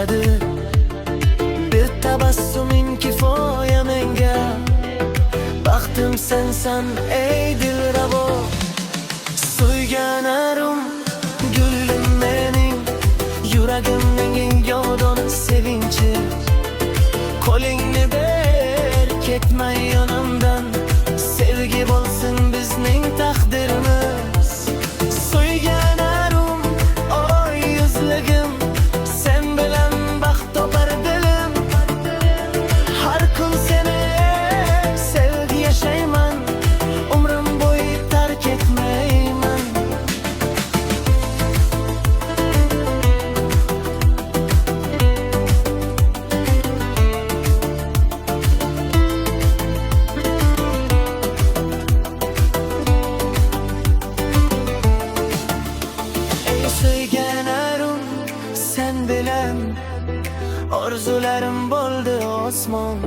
qiladi. Bir tabassuming kifoya menga, baxtim sensan ey dilrabo. So'yganarim gulim mening, yuragimning yodon sevinchi. Qo'lingni ber, ketmay yonimdan, sevgi bo'lsin bizning taqdirimiz. So'yganarim oy yuzligim, sen bilan baxt topar dilim. Har kun seni sevgi yashayman, umrim bo'yi tark etmayman. So'yganarim sen bilan orzularim bo'ldi osmon.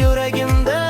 Yuragimda